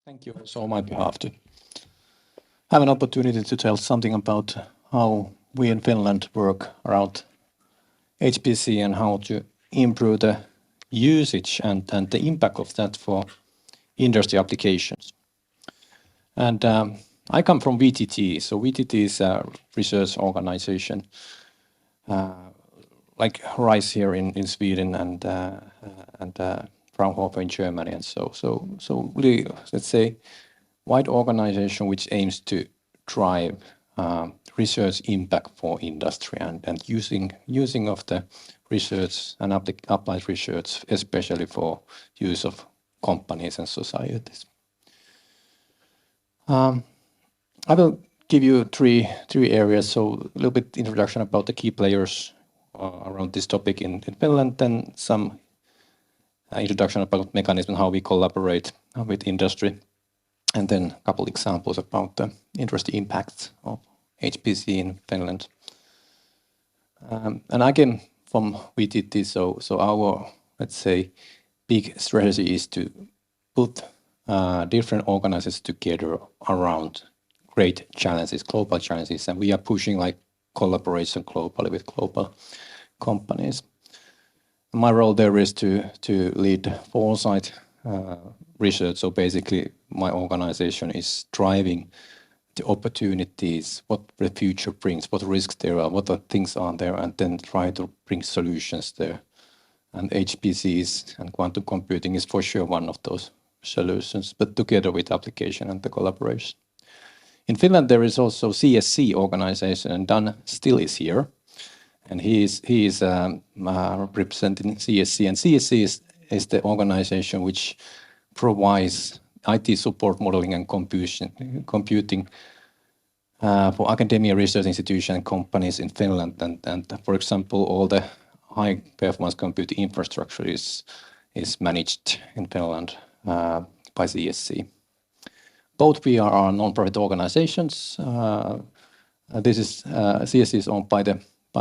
Thank you also on my behalf to have an opportunity to tell something about how we in Finland work around HPC and how to improve the usage and the impact of that for industry applications. And I come from VTT, so VTT is a research organization like RISE here in Sweden and Fraunhofer in Germany, and so really, let's say, wide organization which aims to drive research impact for industry and using of the research and applied research, especially for use of companies and societies. I will give you three areas, so a little bit introduction about the key players around this topic in Finland, then some introduction about mechanism, how we collaborate with industry, and then a couple examples about the industry impacts of HPC in Finland. And again, from VTT, so our, let's say, big strategy is to put different organizations together around great challenges, global challenges, and we are pushing like collaboration globally with global companies. My role there is to lead Foresight research. So basically, my organization is driving the opportunities, what the future brings, what risks there are, what things are there, and then try to bring solutions there. And HPCs and quantum computing is for sure one of those solutions, but together with application and the collaboration. In Finland, there is also CSC organization, and Dan still is here. And he is representing CSC, and CSC is the organization which provides IT support modeling and computing for academia, research institutions, and companies in Finland. And for example, all the high performance computing infrastructure is managed in Finland by CSC. Both we are non-profit organizations. This is CSC is owned by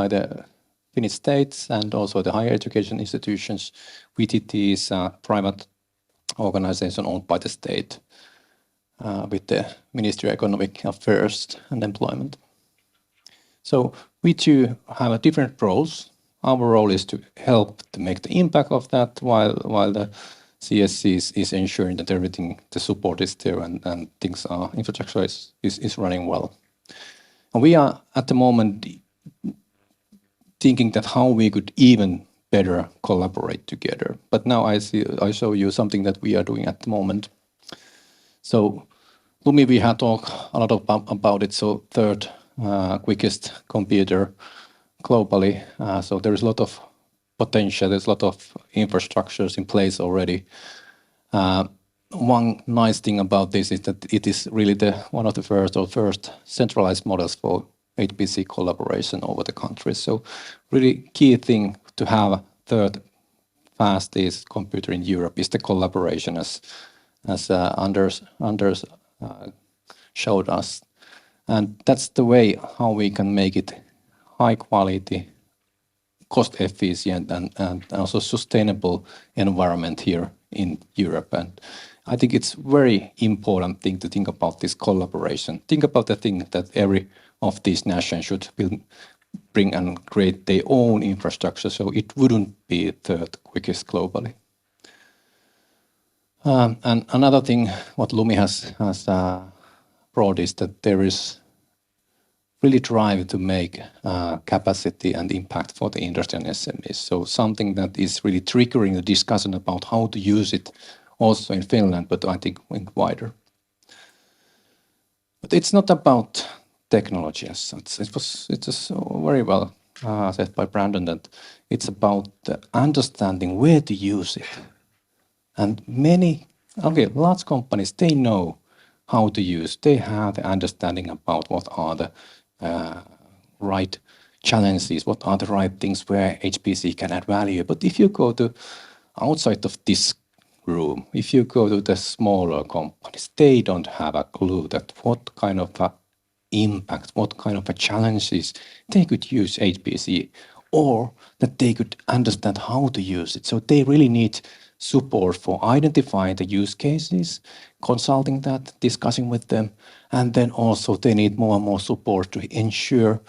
the Finnish states and also the higher education institutions. VTT is a private organization owned by the state with the Ministry of Economic Affairs and Employment. So we two have different roles. Our role is to help to make the impact of that, while the CSC is ensuring that everything, the support is there and things are, infrastructure is running well. And we are at the moment thinking that how we could even better collaborate together. But now I show you something that we are doing at the moment. So Lumi, we have talked a lot about it. So third quickest computer globally. So there is a lot of potential. There's a lot of infrastructures in place already. One nice thing about this is that it is really one of the first centralized models for HPC collaboration over the countries. So really key thing to have a third fastest computer in Europe is the collaboration, as Anders showed us. And that's the way how we can make it high quality, cost efficient, and also sustainable environment here in Europe. And I think it's very important thing to think about this collaboration. Think about the thing that every of these nations should bring and create their own infrastructure, so it wouldn't be third quickest globally. And another thing what Lumi has brought is that there is really drive to make capacity and impact for the industry and SMEs. So something that is really triggering the discussion about how to use it also in Finland, but I think wider. But it's not about technology as such. It was very well said by Brandon that it's about the understanding where to use it. And large companies, they know how to use. They have the understanding about what are the right challenges, what are the right things where HPC can add value. But if you go to outside of this room, if you go to the smaller companies, they don't have a clue that what kind of impact, what kind of challenges they could use HPC, or that they could understand how to use it. So they really need support for identifying the use cases, consulting that, discussing with them, and then also they need more and more support to ensure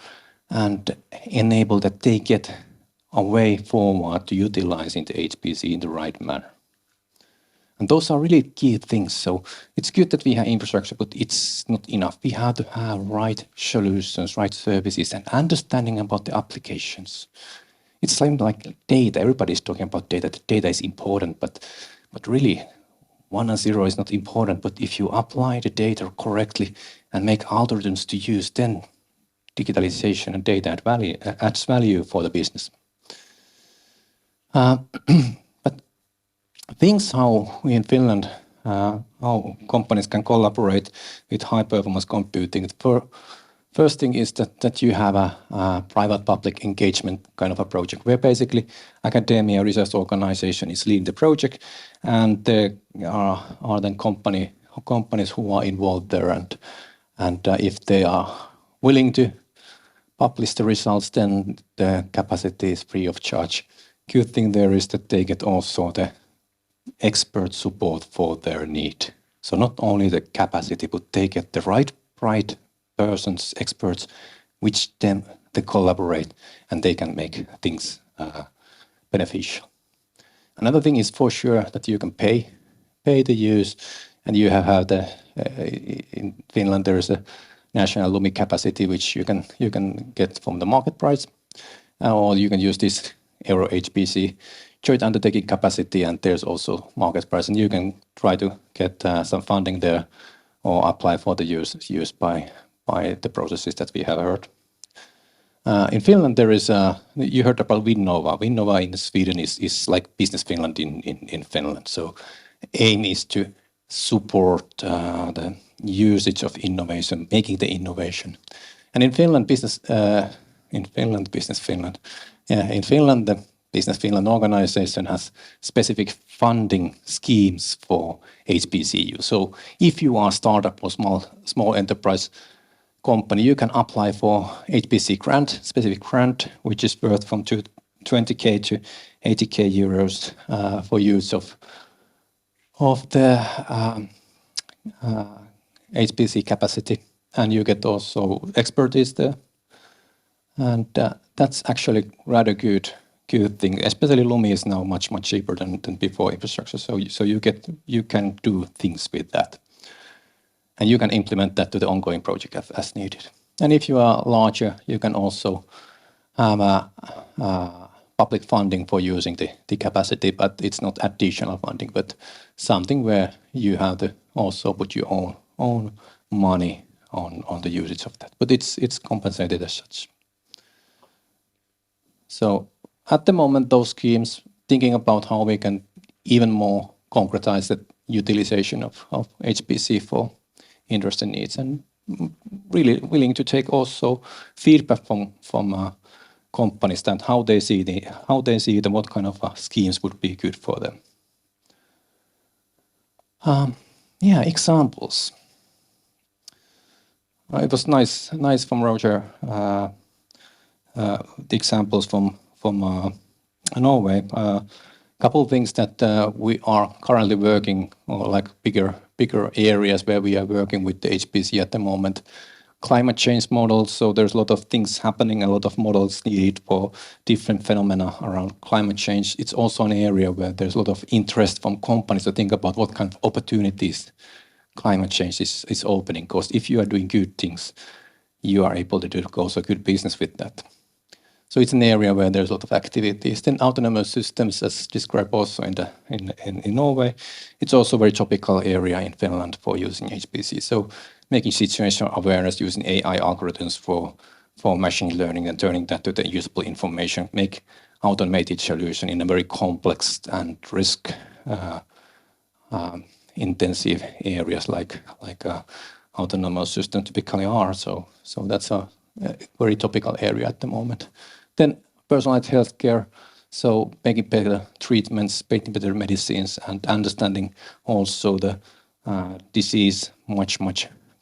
and enable that they get a way forward to utilizing the HPC in the right manner. And those are really key things. So it's good that we have infrastructure, but it's not enough. We have to have right solutions, right services, and understanding about the applications. It's like data. Everybody's talking about data. The data is important, but really, 1 and 0 is not important. But if you apply the data correctly and make algorithms to use, then digitalization and data adds value for the business. But things how we in Finland, how companies can collaborate with high-performance computing. First thing is that you have a private-public engagement kind of a project where basically academia research organization is leading the project, and there are then companies who are involved there, and if they are willing to publish the results, then the capacity is free of charge. Good thing there is that they get also the expert support for their need. So not only the capacity, but they get the right persons, experts, which then they collaborate and they can make things beneficial. Another thing is for sure that you can pay the use, and you have the in Finland there is a national Lumi capacity which you can get from the market price, or you can use this EuroHPC joint undertaking capacity, and there's also market price, and you can try to get some funding there or apply for the use by the processes that we have heard. In Finland, there is you heard about Vinnova. Vinnova in Sweden is like Business Finland in Finland. So aim is to support the usage of innovation, making the innovation. And in Finland, Business Finland, the Business Finland organization has specific funding schemes for HPC use. So if you are a startup or small enterprise company, you can apply for HPC grant, specific grant, which is worth from 20k to 80k euros for use of the HPC capacity, and you get also expertise there, and that's actually rather good thing. Especially Lumi is now much cheaper than before infrastructure, so you can do things with that. And you can implement that to the ongoing project as needed. And if you are larger, you can also have public funding for using the capacity, but it's not additional funding, but something where you have to also put your own money on the usage of that. But it's compensated as such. So at the moment, those schemes, thinking about how we can even more concretize the utilization of HPC for industry needs, and really willing to take also feedback from companies that how they see them, what kind of schemes would be good for them. Examples. It was nice from Roger. The examples from Norway. Couple of things that we are currently working, or like bigger areas where we are working with the HPC at the moment. Climate change models, so there's a lot of things happening, a lot of models needed for different phenomena around climate change. It's also an area where there's a lot of interest from companies to think about what kind of opportunities climate change is opening, because if you are doing good things, you are able to do also good business with that. So it's an area where there's a lot of activities. Then autonomous systems, as described also in Norway, it's also a very topical area in Finland for using HPC. So making situational awareness using AI algorithms for machine learning and turning that to the usable information, make automated solution in a very complex and risk intensive areas like autonomous systems typically are. So that's a very topical area at the moment. Then personalized healthcare, so making better treatments, making better medicines, and understanding also the disease much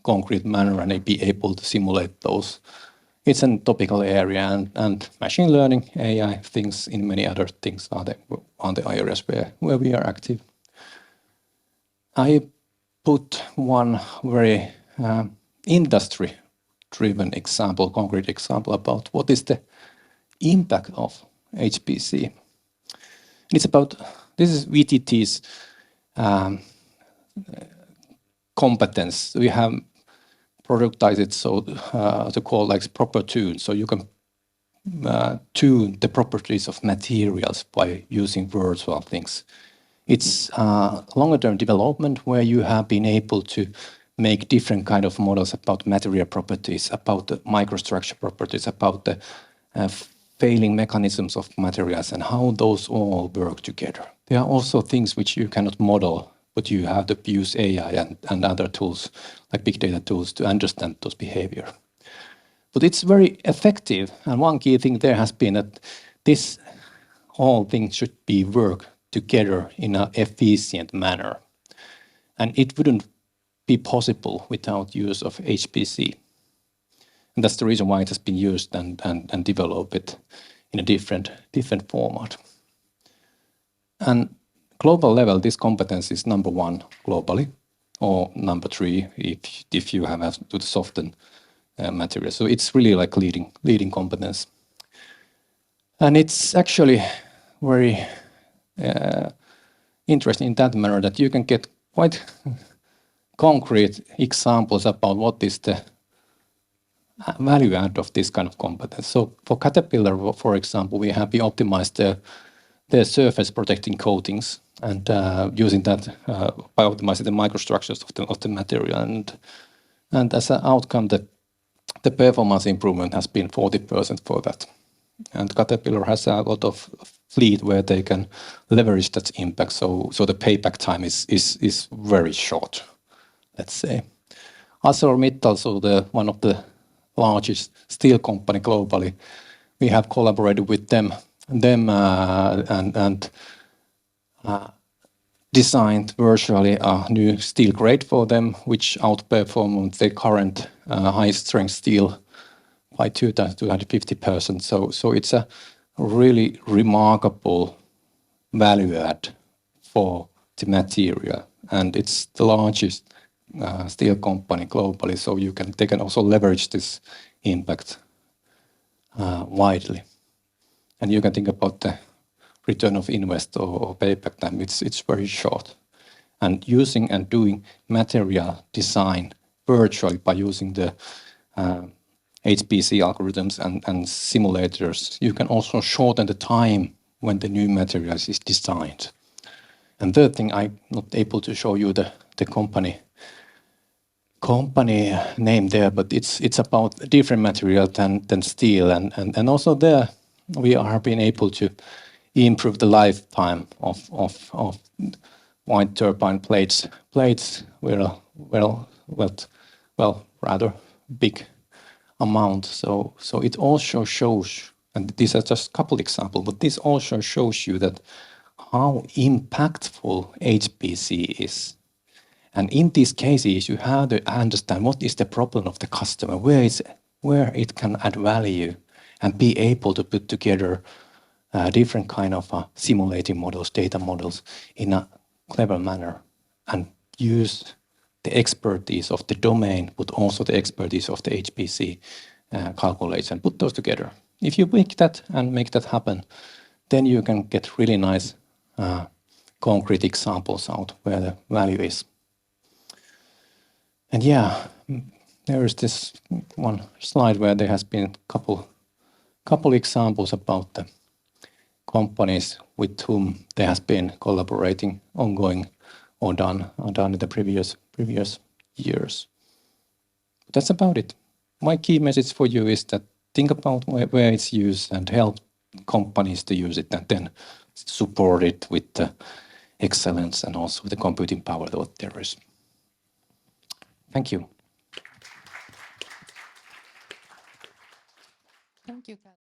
concrete manner, and be able to simulate those it's a topical area, and machine learning, AI, things in many other things are the areas where we are active. I put one very industry-driven example, concrete example about what is the impact of HPC. It's about, this is VTT's competence. We have productized it so to call like proper tune. So you can tune the properties of materials by using virtual things. It's longer-term development where you have been able to make different kind of models about material properties, about the microstructure properties, about the failing mechanisms of materials and how those all work together. There are also things which you cannot model, but you have to use AI and other tools, like big data tools, to understand those behavior. But it's very effective, and one key thing there has been that this whole thing should be work together in an efficient manner. And it wouldn't be possible without use of HPC. And that's the reason why it has been used and developed in a different format. And global level, this competence is number 1 globally, or number 3 if you have to soften material. So it's really like leading competence. And it's actually very interesting in that manner that you can get quite concrete examples about what is the value add of this kind of competence. So for Caterpillar, for example, we have optimized the surface protecting coatings and using that by optimizing the microstructures of the material. And as an outcome, the performance improvement has been 40% for that. And Caterpillar has a lot of fleet where they can leverage that impact. So the payback time is very short, let's say. ArcelorMittal, so one of the largest steel company globally, we have collaborated with them and designed virtually a new steel grade for them, which outperformed the current high-strength steel by 250%. So it's a really remarkable value add for the material, and it's the largest steel company globally. So they can also leverage this impact widely, and you can think about the return of invest or payback time. It's very short, and using and doing material design virtually by using the HPC algorithms and simulators, you can also shorten the time when the new materials is designed. And third thing, I'm not able to show you the company name there, but it's about a different material than steel, and also there we are being able to improve the lifetime of wind turbine plates. Plates were rather big amount. So it also shows, and these are just a couple examples, but this also shows you that how impactful HPC is. And in these cases, you have to understand what is the problem of the customer, where it can add value, and be able to put together different kind of simulating models, data models in a clever manner, and use the expertise of the domain, but also the expertise of the HPC calculation, put those together. If you make that and make that happen, then you can get really nice concrete examples out where the value is. And yeah, there is this one slide where there has been couple examples about the companies with whom there has been collaborating, ongoing, or done in the previous years. That's about it. My key message for you is that think about where it's used and help companies to use it, and then support it with the excellence and also the computing power that there is. Thank you. Thank you, Kalle.